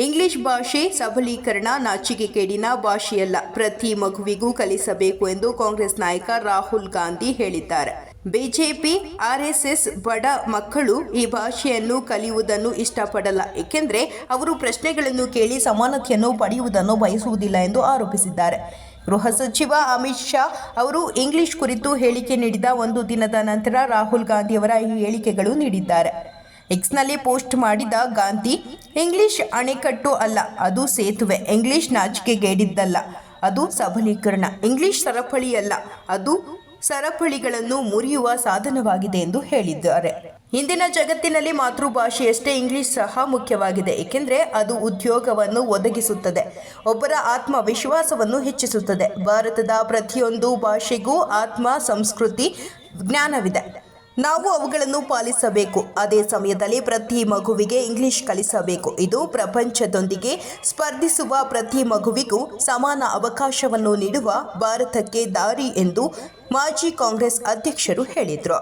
English ಭಾಷೆ ಸಬಲೀಕರಣ ನಾಚಿಕೆಗೇಡಿನ ಭಾಷೆಯಲ್ಲ, ಪ್ರತಿ ಮಗುವಿಗೂ ಕಲಿಸಬೇಕು ಎಂದು ಕಾಂಗ್ರೆಸ್ ನಾಯಕ ರಾಹುಲ್ ಗಾಂಧಿ ಹೇಳಿದ್ದಾರೆ. ಬಿಜೆಪಿ ಆರ್ಎಸ್ಎಸ್ ಬಡ ಮಕ್ಕಳು ಈ ಭಾಷೆಯನ್ನು ಕಲಿಯುವುದನ್ನು ಇಷ್ಟಪಡಲ್ಲ, ಏಕೆಂದರೆ ಅವರು ಪ್ರಶ್ನೆಗಳನ್ನು ಕೇಳಿ ಸಮಾನತೆಯನ್ನು ಪಡೆಯುವುದನ್ನು ಬಯಸುವುದಿಲ್ಲ ಎಂದು ಆರೋಪಿಸಿದ್ದಾರೆ. ಗೃಹ ಸಚಿವ ಅಮಿತ್ ಶಾ ಅವರು ಇಂಗ್ಲಿಷ್ ಕುರಿತು ಹೇಳಿಕೆ ನೀಡಿದ ಒಂದು ದಿನದ ನಂತರ ರಾಹುಲ್ ಗಾಂಧಿಯವರ ಈ ಹೇಳಿಕೆಗಳು ನೀಡಿದ್ದಾರೆ. ಎಕ್ಸ್ನಲ್ಲಿ ಪೋಸ್ಟ್ ಮಾಡಿದ ಗಾಂಧಿ, ಇಂಗ್ಲಿಷ್ ಅಣೆಕಟ್ಟು ಅಲ್ಲ, ಅದು ಸೇತುವೆ. ಇಂಗ್ಲಿಷ್ ನಾಚಿಕೆಗೇಡಿದ್ದಲ್ಲ, ಅದು ಸಬಲೀಕರಣ. ಇಂಗ್ಲಿಷ್ ಸರಪಳಿಯಲ್ಲ, ಅದು ಸರಪಳಿಗಳನ್ನು ಮುರಿಯುವ ಸಾಧನವಾಗಿದೆ ಎಂದು ಹೇಳಿದ್ದಾರೆ. ಇಂದಿನ ಜಗತ್ತಿನಲ್ಲಿ ಮಾತೃಭಾಷೆಯಷ್ಟೇ ಇಂಗ್ಲಿಷ್ ಸಹ ಮುಖ್ಯವಾಗಿದೆ, ಏಕೆಂದರೆ ಅದು ಉದ್ಯೋಗವನ್ನು ಒದಗಿಸುತ್ತದೆ, ಒಬ್ಬರ ಆತ್ಮವಿಶ್ವಾಸವನ್ನು ಹೆಚ್ಚಿಸುತ್ತದೆ. ಭಾರತದ ಪ್ರತಿಯೊಂದು ಭಾಷೆಗೂ ಆತ್ಮ, ಸಂಸ್ಕೃತಿ, ಜ್ಞಾನವಿದೆ. ನಾವು ಅವುಗಳನ್ನು ಪಾಲಿಸಬೇಕು. ಅದೇ ಸಮಯದಲ್ಲಿ ಪ್ರತಿ ಮಗುವಿಗೆ ಇಂಗ್ಲಿಷ್ ಕಲಿಸಬೇಕು. ಇದು ಪ್ರಪಂಚದೊಂದಿಗೆ ಸ್ಪರ್ಧಿಸುವ ಪ್ರತಿ ಮಗುವಿಗೂ ಸಮಾನ ಅವಕಾಶವನ್ನು ನೀಡುವ ಭಾರತಕ್ಕೆ ದಾರಿ ಎಂದು ಮಾಜಿ ಕಾಂಗ್ರೆಸ್ ಅಧ್ಯಕ್ಷರು ಹೇಳಿದರು.